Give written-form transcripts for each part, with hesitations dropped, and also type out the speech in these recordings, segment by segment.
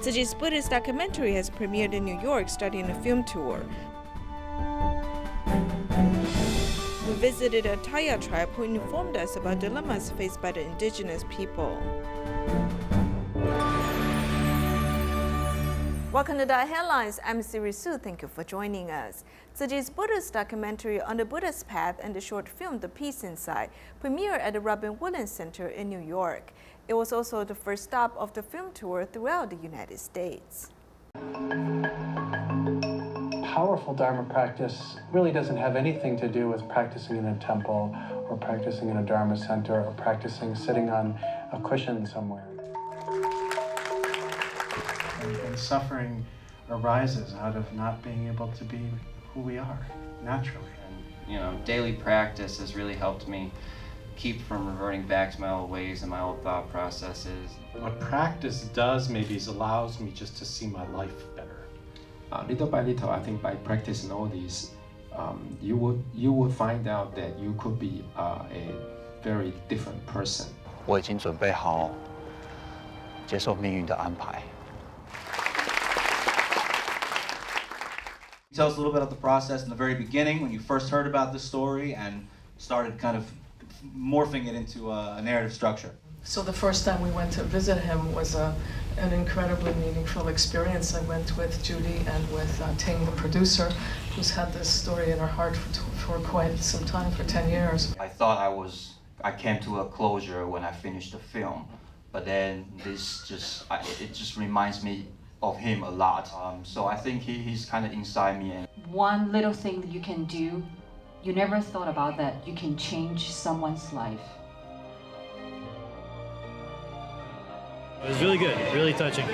Tzuji's Buddhist documentary has premiered in New York, starting a film tour. We visited a Atayal tribe who informed us about dilemmas faced by the indigenous people. Welcome to DaAi Headlines. I'm Siri Su. Thank you for joining us. Tzuji's Buddhist documentary on the Buddhist path and the short film The Peace Inside premiered at the Robin Williams Center in New York. It was also the first stop of the film tour throughout the United States. Powerful Dharma practice really doesn't have anything to do with practicing in a temple or practicing in a Dharma center or practicing sitting on a cushion somewhere. And suffering arises out of not being able to be who we are naturally. And daily practice has really helped me keep from reverting back to my old ways and my old thought processes. What practice does maybe is allows me just to see my life better. Little by little, I think by practicing all these, you would find out that you could be a very different person. 我已经准备好接受命运的安排。 Tell us a little bit about the process in the very beginning when you first heard about this story and started kind of morphing it into a narrative structure. So the first time we went to visit him was an incredibly meaningful experience. I went with Judy and with Ting, the producer, who's had this story in her heart for quite some time, for 10 years. I thought I came to a closure when I finished the film, but then it just reminds me of him a lot. So I think he's kind of inside me. One little thing that you can do, you never thought about that you can change someone's life. It was really good, really touching.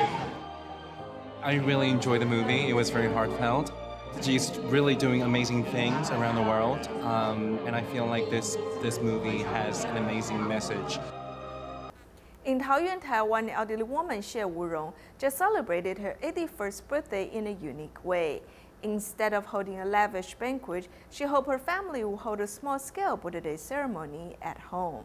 I really enjoyed the movie. It was very heartfelt. She's really doing amazing things around the world, and I feel like this movie has an amazing message. In Taoyuan, Taiwan, an elderly woman, Xie Wurong, just celebrated her 81st birthday in a unique way. Instead of holding a lavish banquet, she hoped her family will hold a small-scale Buddha Day ceremony at home.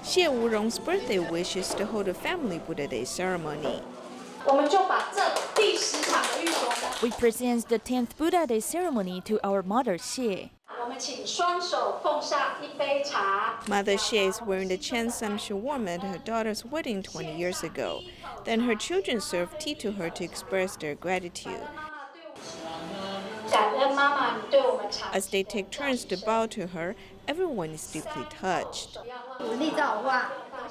Xie Wurong's birthday wish is to hold a family Buddha Day ceremony. We present the 10th Buddha Day ceremony to our mother Xie. Mother Xie is wearing the cheongsam she wore at her daughter's wedding 20 years ago. Then her children served tea to her to express their gratitude. As they take turns to bow to her, everyone is deeply touched.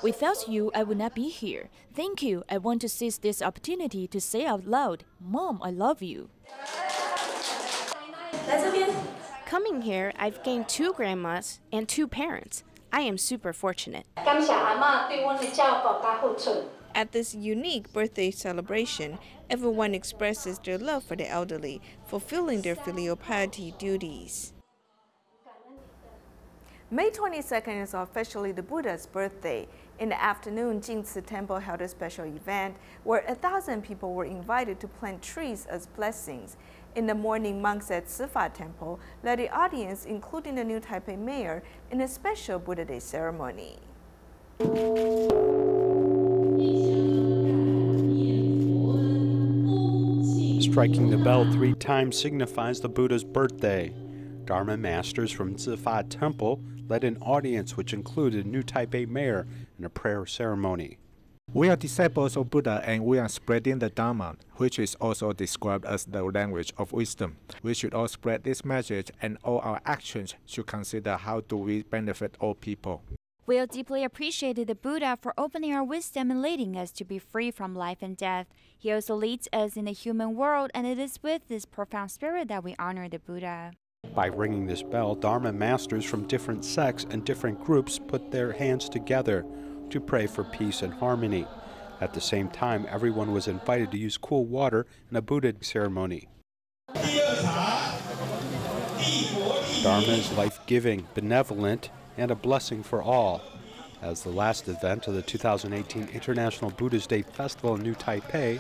Without you, I would not be here. Thank you. I want to seize this opportunity to say out loud, Mom, I love you. Coming here, I've gained 2 grandmas and 2 parents. I am super fortunate. At this unique birthday celebration, everyone expresses their love for the elderly, fulfilling their filial piety duties. May 22nd is officially the Buddha's birthday. In the afternoon, Jingci Temple held a special event where 1,000 people were invited to plant trees as blessings. In the morning, monks at Sifa Temple led the audience, including the new Taipei mayor, in a special Buddha Day ceremony. Striking the bell 3 times signifies the Buddha's birthday. Dharma masters from Sifa Temple led an audience which included new Taipei mayor and a prayer ceremony. We are disciples of Buddha and we are spreading the Dharma, which is also described as the language of wisdom. We should all spread this message and all our actions should consider how do we benefit all people. We are deeply appreciated the Buddha for opening our wisdom and leading us to be free from life and death. He also leads us in the human world, and it is with this profound spirit that we honor the Buddha. By ringing this bell, Dharma masters from different sects and different groups put their hands together to pray for peace and harmony. At the same time, everyone was invited to use cool water in a Buddha ceremony. Dharma is life-giving, benevolent, and a blessing for all. As the last event of the 2018 International Buddhist Day Festival in New Taipei,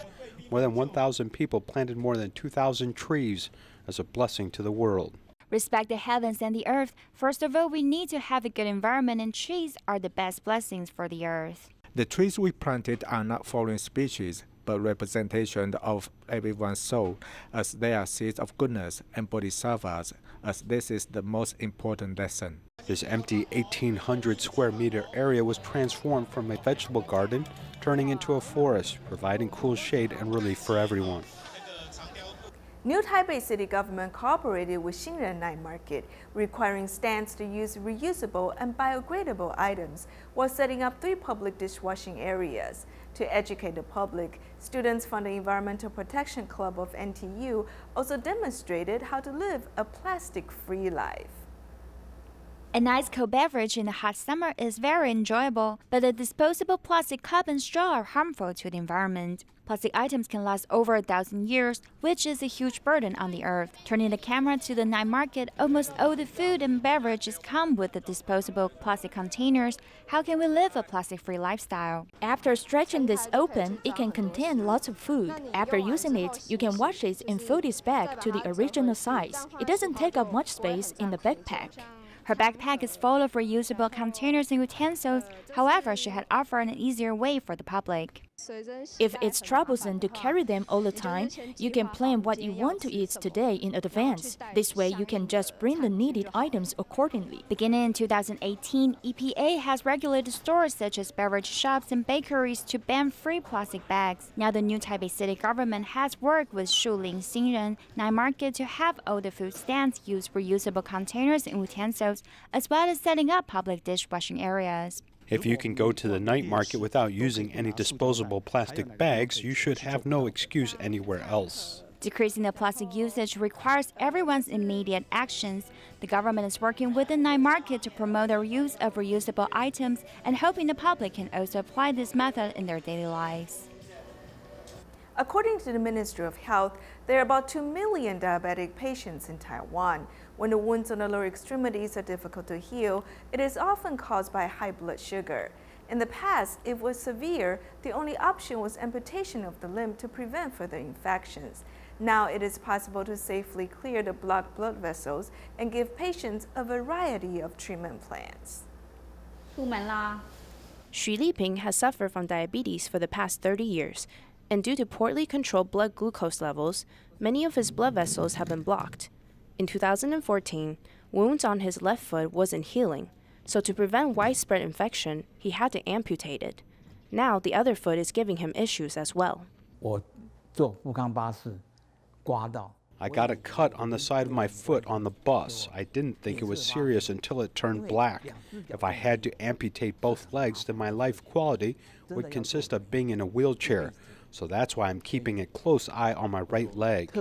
More than 1,000 people planted more than 2,000 trees as a blessing to the world. Respect the heavens and the earth. First of all, we need to have a good environment, and trees are the best blessings for the earth. The trees we planted are not foreign species, but representation of everyone's soul, as they are seeds of goodness and bodhisattvas, as this is the most important lesson. This empty 1,800 square meter area was transformed from a vegetable garden, turning into a forest, providing cool shade and relief for everyone. New Taipei City government cooperated with Xinren Night Market, requiring stands to use reusable and biodegradable items while setting up 3 public dishwashing areas. To educate the public, students from the Environmental Protection Club of NTU also demonstrated how to live a plastic-free life. A nice cold beverage in the hot summer is very enjoyable, but the disposable plastic cup and straw are harmful to the environment. Plastic items can last over 1,000 years, which is a huge burden on the earth. Turning the camera to the night market, almost all the food and beverages come with the disposable plastic containers. How can we live a plastic-free lifestyle? After stretching this open, it can contain lots of food. After using it, you can wash it and fold it back to the original size. It doesn't take up much space in the backpack. Her backpack is full of reusable containers and utensils. However, she had offered an easier way for the public. If it's troublesome to carry them all the time, you can plan what you want to eat today in advance. This way, you can just bring the needed items accordingly. Beginning in 2018, EPA has regulated stores such as beverage shops and bakeries to ban free plastic bags. Now, the new Taipei City government has worked with Shuling Xinren Night Market to have all the food stands use reusable containers and utensils, as well as setting up public dishwashing areas. If you can go to the night market without using any disposable plastic bags, you should have no excuse anywhere else. Decreasing the plastic usage requires everyone's immediate actions. The government is working with the night market to promote the use of reusable items and hoping the public can also apply this method in their daily lives. According to the Ministry of Health, there are about 2 million diabetic patients in Taiwan. When the wounds on the lower extremities are difficult to heal, it is often caused by high blood sugar. In the past, if it was severe, the only option was amputation of the limb to prevent further infections. Now it is possible to safely clear the blocked blood vessels and give patients a variety of treatment plans. Xu Liping has suffered from diabetes for the past 30 years, and due to poorly controlled blood glucose levels, many of his blood vessels have been blocked. In 2014, wounds on his left foot wasn't healing, so to prevent widespread infection, he had to amputate it. Now the other foot is giving him issues as well. I got a cut on the side of my foot on the bus. I didn't think it was serious until it turned black. If I had to amputate both legs, then my life quality would consist of being in a wheelchair. So that's why I'm keeping a close eye on my right leg.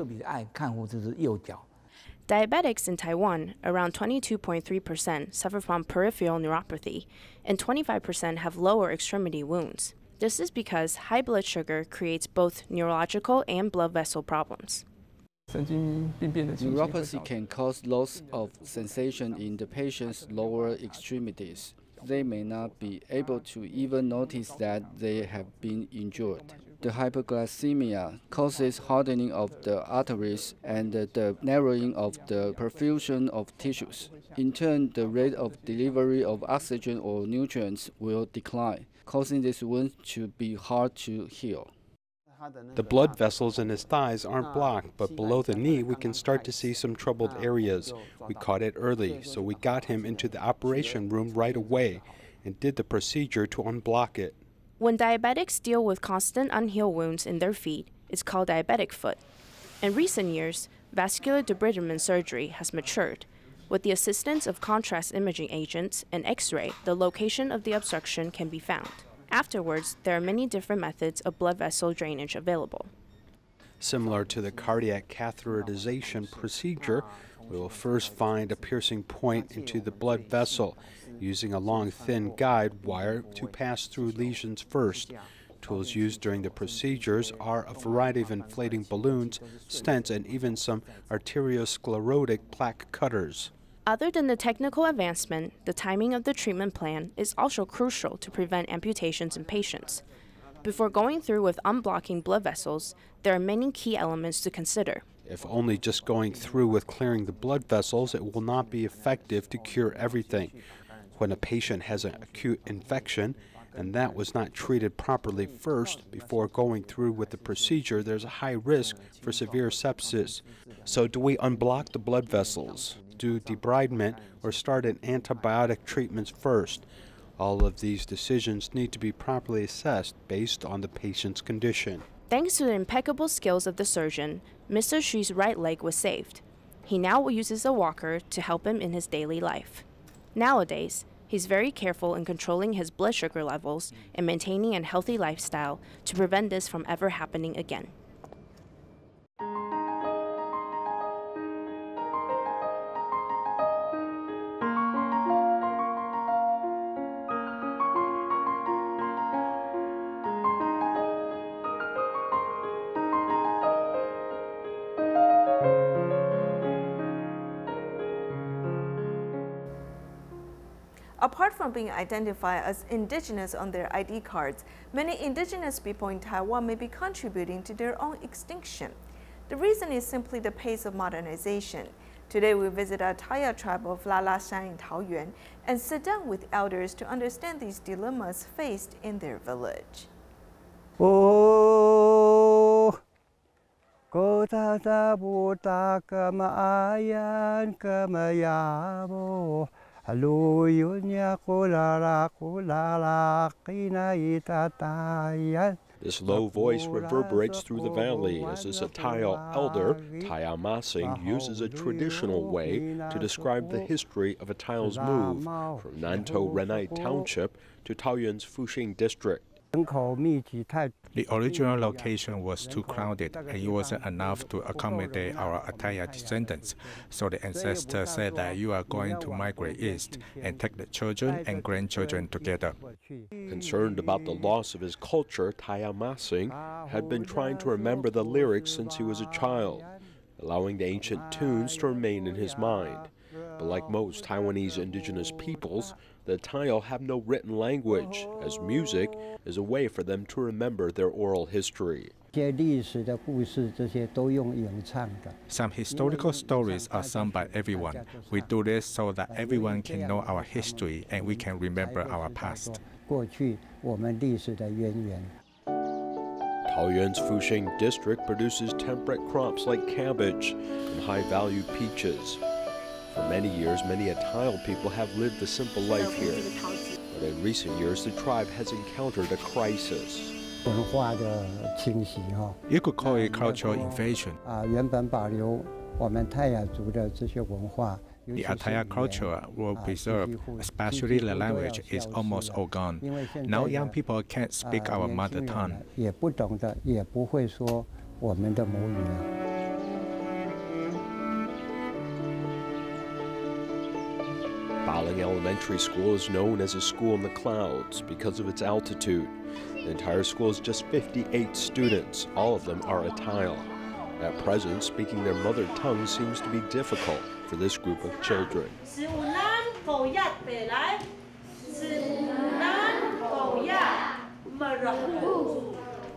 Diabetics in Taiwan, around 22.3%, suffer from peripheral neuropathy, and 25% have lower extremity wounds. This is because high blood sugar creates both neurological and blood vessel problems. Neuropathy can cause loss of sensation in the patient's lower extremities. They may not be able to even notice that they have been injured. The hyperglycemia causes hardening of the arteries and the narrowing of the perfusion of tissues. In turn, the rate of delivery of oxygen or nutrients will decline, causing this wound to be hard to heal. The blood vessels in his thighs aren't blocked, but below the knee we can start to see some troubled areas. We caught it early, so we got him into the operation room right away and did the procedure to unblock it. When diabetics deal with constant unhealed wounds in their feet, it's called diabetic foot. In recent years, vascular debridement surgery has matured. With the assistance of contrast imaging agents and X-ray, the location of the obstruction can be found. Afterwards, there are many different methods of blood vessel drainage available. Similar to the cardiac catheterization procedure, we will first find a piercing point into the blood vessel, using a long, thin guide wire to pass through lesions first. Tools used during the procedures are a variety of inflating balloons, stents, and even some arteriosclerotic plaque cutters. Other than the technical advancement, the timing of the treatment plan is also crucial to prevent amputations in patients. Before going through with unblocking blood vessels, there are many key elements to consider. If only just going through with clearing the blood vessels, it will not be effective to cure everything. When a patient has an acute infection, and that was not treated properly first before going through with the procedure, there's a high risk for severe sepsis. So do we unblock the blood vessels, do debridement, or start an antibiotic treatments first? All of these decisions need to be properly assessed based on the patient's condition. Thanks to the impeccable skills of the surgeon, Mr. Xu's right leg was saved. He now uses a walker to help him in his daily life. Nowadays, he's very careful in controlling his blood sugar levels and maintaining a healthy lifestyle to prevent this from ever happening again. Apart from being identified as indigenous on their ID cards, many indigenous people in Taiwan may be contributing to their own extinction. The reason is simply the pace of modernization. Today we visit Atayal tribe of Lalashan in Taoyuan and sit down with elders to understand these dilemmas faced in their village. This low voice reverberates through the valley as this Atayal elder, Taya Masing, uses a traditional way to describe the history of Atayal's move from Nantou Renai Township to Taoyuan's Fuxing district. The original location was too crowded and it wasn't enough to accommodate our Atayal descendants, so the ancestors said that you are going to migrate east and take the children and grandchildren together. Concerned about the loss of his culture, Taya Masing had been trying to remember the lyrics since he was a child, allowing the ancient tunes to remain in his mind. But like most Taiwanese indigenous peoples, the Atayal have no written language, as music is a way for them to remember their oral history. Some historical stories are sung by everyone. We do this so that everyone can know our history and we can remember our past. Taoyuan's Fuxing district produces temperate crops like cabbage and high-value peaches. For many years, many Atayal people have lived a simple life here. But in recent years, the tribe has encountered a crisis. You could call it cultural invasion. The Atayal culture will preserve, especially the language, is almost all gone. Now young people can't speak our mother tongue. Baling Elementary School is known as a school in the clouds because of its altitude. The entire school is just 58 students. All of them are Atayal. At present, speaking their mother tongue seems to be difficult for this group of children.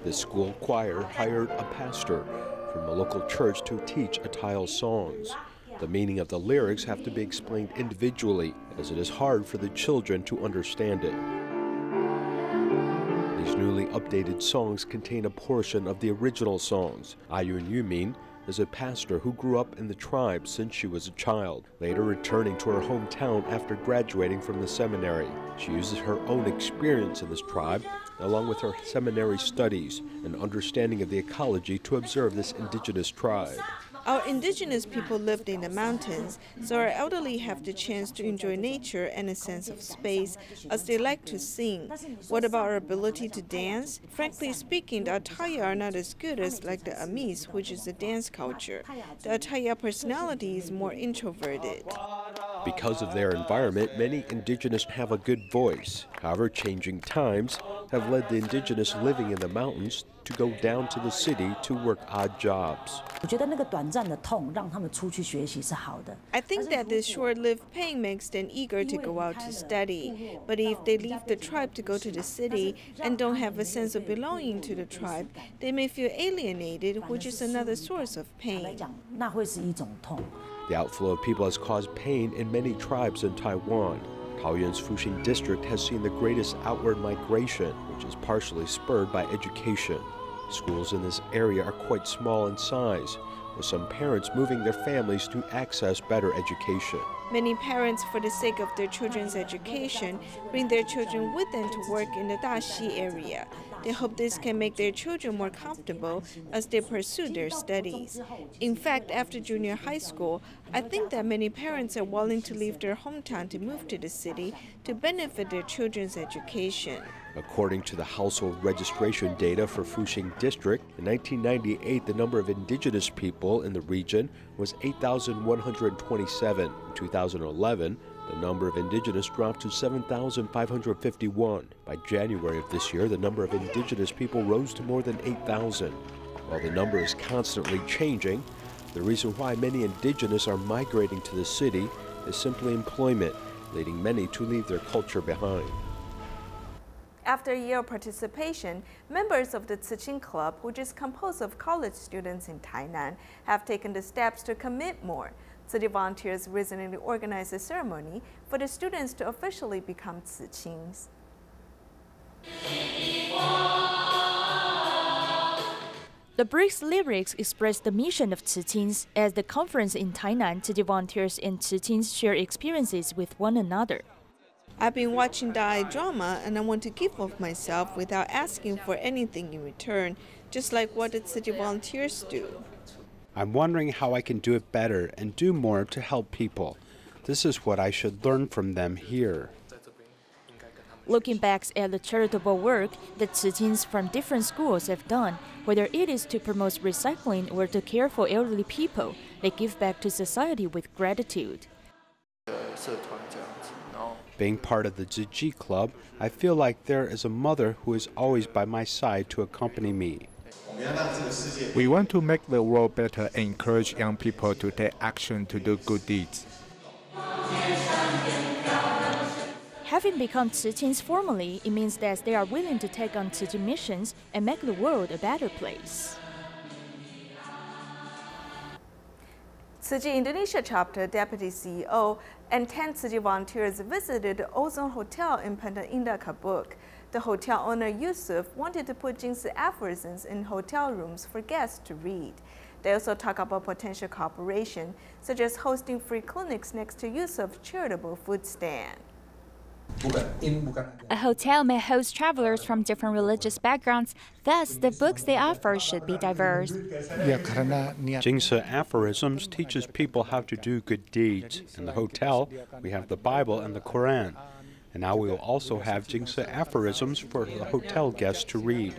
The school choir hired a pastor from a local church to teach Atayal songs. The meaning of the lyrics have to be explained individually, as it is hard for the children to understand it. These newly updated songs contain a portion of the original songs. Ayun Yumin is a pastor who grew up in the tribe since she was a child, later returning to her hometown after graduating from the seminary. She uses her own experience in this tribe, along with her seminary studies and understanding of the ecology, to observe this indigenous tribe. Our indigenous people lived in the mountains, so our elderly have the chance to enjoy nature and a sense of space as they like to sing. What about our ability to dance? Frankly speaking, the Atayal are not as good as like the Amis, which is the dance culture. The Atayal personality is more introverted. Because of their environment, many indigenous have a good voice. However, changing times have led the indigenous living in the mountains to go down to the city to work odd jobs. I think that this short-lived pain makes them eager to go out to study. But if they leave the tribe to go to the city and don't have a sense of belonging to the tribe, they may feel alienated, which is another source of pain. The outflow of people has caused pain in many tribes in Taiwan. Taoyuan's Fuxing district has seen the greatest outward migration, which is partially spurred by education. Schools in this area are quite small in size, with some parents moving their families to access better education. Many parents, for the sake of their children's education, bring their children with them to work in the Daxi area. They hope this can make their children more comfortable as they pursue their studies. In fact, after junior high school, I think that many parents are willing to leave their hometown to move to the city to benefit their children's education. According to the household registration data for Fuxing District, in 1998, the number of indigenous people in the region was 8,127. In 2011, the number of indigenous dropped to 7,551. By January of this year, the number of indigenous people rose to more than 8,000. While the number is constantly changing, the reason why many indigenous are migrating to the city is simply employment, leading many to leave their culture behind. After a year of participation, members of the慈青Club, which is composed of college students in Tainan, have taken the steps to commit more. City volunteers recently organized a ceremony for the students to officially become慈青s. The brief lyrics express the mission of慈青s. As the conference in Tainan, city volunteers and慈青s share experiences with one another. I've been watching DaAi drama and I want to give of myself without asking for anything in return, just like what the city volunteers do. I'm wondering how I can do it better and do more to help people. This is what I should learn from them here. Looking back at the charitable work that慈青s from different schools have done, whether it is to promote recycling or to care for elderly people, they give back to society with gratitude. Being part of the DaAi Club, I feel like there is a mother who is always by my side to accompany me. We want to make the world better and encourage young people to take action to do good deeds. Having become慈青s formally, it means that they are willing to take on Tzu Chi missions and make the world a better place. Tzu Chi Indonesia chapter deputy CEO and 10 Tzu Chi volunteers visited the Ozone Hotel in Banda Indah, Kapuk. The hotel owner Yusuf wanted to put Jingsi aphorisms in hotel rooms for guests to read. They also talk about potential cooperation, such as hosting free clinics next to Yusuf's charitable food stand. A hotel may host travelers from different religious backgrounds, thus the books they offer should be diverse. Jingsi aphorisms teaches people how to do good deeds. In the hotel, we have the Bible and the Quran. And now we will also have Jingsi aphorisms for the hotel guests to read.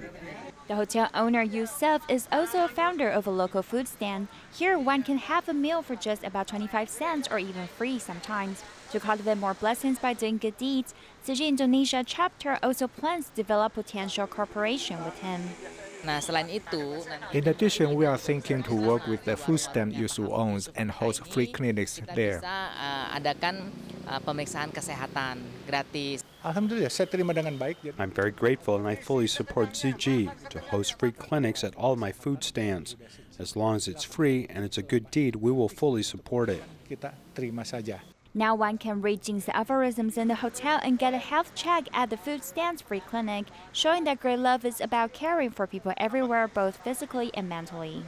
The hotel owner Yusuf is also a founder of a local food stand. Here one can have a meal for just about 25 cents or even free sometimes. To cultivate more blessings by doing good deeds, Tzu Chi Indonesia chapter also plans to develop potential cooperation with him. In addition, we are thinking to work with the food stand Yusuf owns and host free clinics there. I'm very grateful and I fully support Tzu Chi to host free clinics at all my food stands. As long as it's free and it's a good deed, we will fully support it. Now one can read Jingsi aphorisms in the hotel and get a health check at the food stand's free clinic, showing that great love is about caring for people everywhere, both physically and mentally.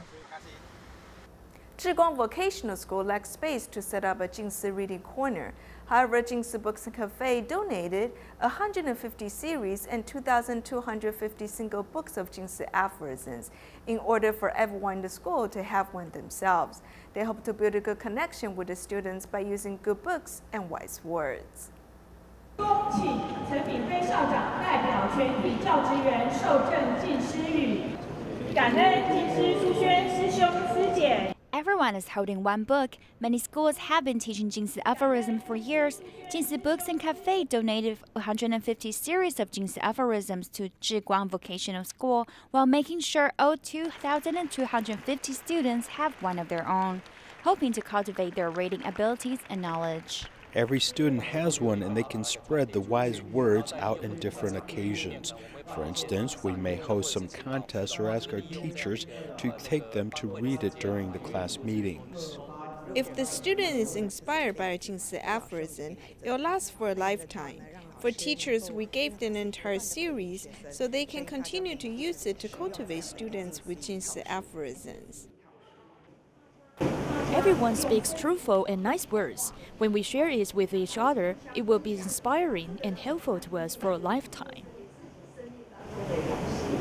Zhiguang Vocational School lacks space to set up a Jingsi reading corner. However, Jingsi Books and Cafe donated 150 series and 2,250 single books of Jingsi aphorisms in order for everyone in the school to have one themselves. They hope to build a good connection with the students by using good books and wise words. 恭请陈炳飞校长代表全体教职员受赠进师语，感恩进师书轩师兄师姐。Everyone everyone is holding one book. Many schools have been teaching Jingsi aphorisms for years. Jingsi Books and Cafe donated 150 series of Jingsi aphorisms to Zhiguang Vocational School, while making sure all 2,250 students have one of their own, hoping to cultivate their reading abilities and knowledge. Every student has one, and they can spread the wise words out in different occasions. For instance, we may host some contests or ask our teachers to take them to read it during the class meetings. If the student is inspired by a Jingsi aphorism, it will last for a lifetime. For teachers, we gave them an entire series so they can continue to use it to cultivate students with Jingsi aphorisms. Everyone speaks truthful and nice words. When we share it with each other, it will be inspiring and helpful to us for a lifetime.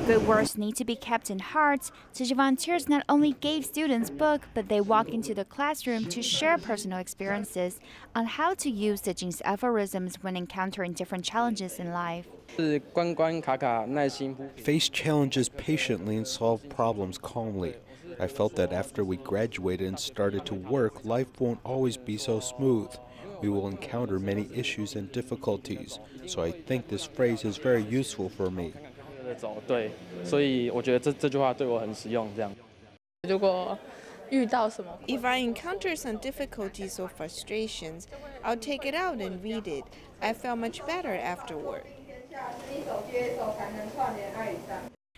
Good words need to be kept in hearts. Tzu Chi volunteers not only gave students books, but they walk into the classroom to share personal experiences on how to use the Jingsi aphorisms when encountering different challenges in life. Face challenges patiently and solve problems calmly. I felt that after we graduated and started to work, life won't always be so smooth. We will encounter many issues and difficulties, so I think this phrase is very useful for me. If I encounter some difficulties or frustrations, I'll take it out and read it. I felt much better afterward.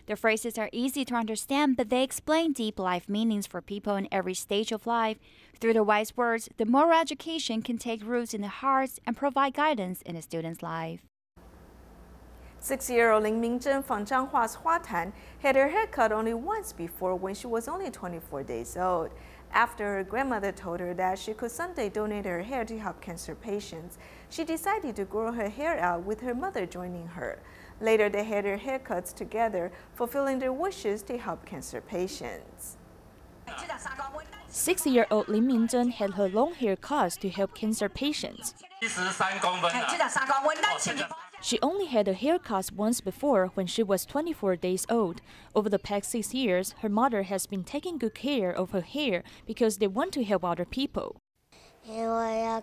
The phrases are easy to understand, but they explain deep life meanings for people in every stage of life. Through the wise words, the moral education can take roots in the hearts and provide guidance in a student's life. 6-year-old Lin Mingzhen from Zhanghua's Huatan had her hair cut only once before when she was only 24 days old. After her grandmother told her that she could someday donate her hair to help cancer patients, she decided to grow her hair out with her mother joining her. Later, they had their haircuts together, fulfilling their wishes to help cancer patients. 6-year-old Lin Mingzhen had her long hair cut to help cancer patients. She only had a haircut once before when she was 24 days old. Over the past 6 years, her mother has been taking good care of her hair because they want to help other people. I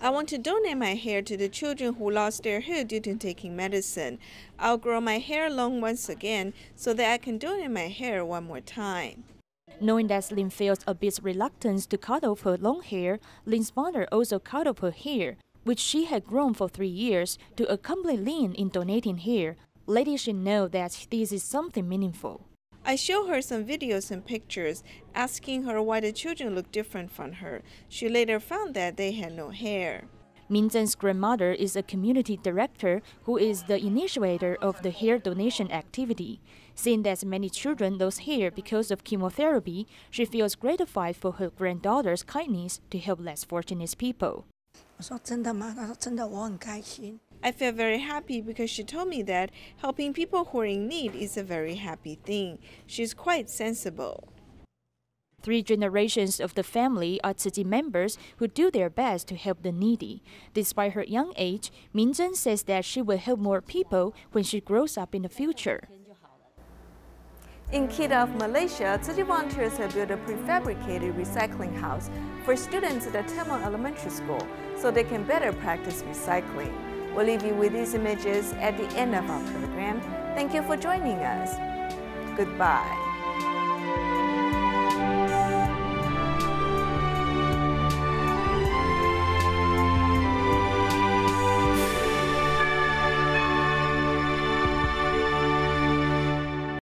want to donate my hair to the children who lost their hair due to taking medicine. I'll grow my hair long once again so that I can donate my hair one more time. Knowing that Lin feels a bit reluctant to cut off her long hair, Lin's mother also cut off her hair, which she had grown for 3 years, to accompany Lin in donating hair, letting she know that this is something meaningful. I showed her some videos and pictures, asking her why the children looked different from her. She later found that they had no hair. Mingzhen's grandmother is a community director who is the initiator of the hair donation activity. Seeing that many children lose hair because of chemotherapy, she feels gratified for her granddaughter's kindness to help less fortunate people. I feel very happy because she told me that helping people who are in need is a very happy thing. She's quite sensible. 3 generations of the family are Tzu Chi members who do their best to help the needy. Despite her young age, Mingzhen says that she will help more people when she grows up in the future. In Kedah, Malaysia, Tzu Chi volunteers have built a prefabricated recycling house for students at the Tamil Elementary School so they can better practice recycling. We'll leave you with these images at the end of our program. Thank you for joining us. Goodbye.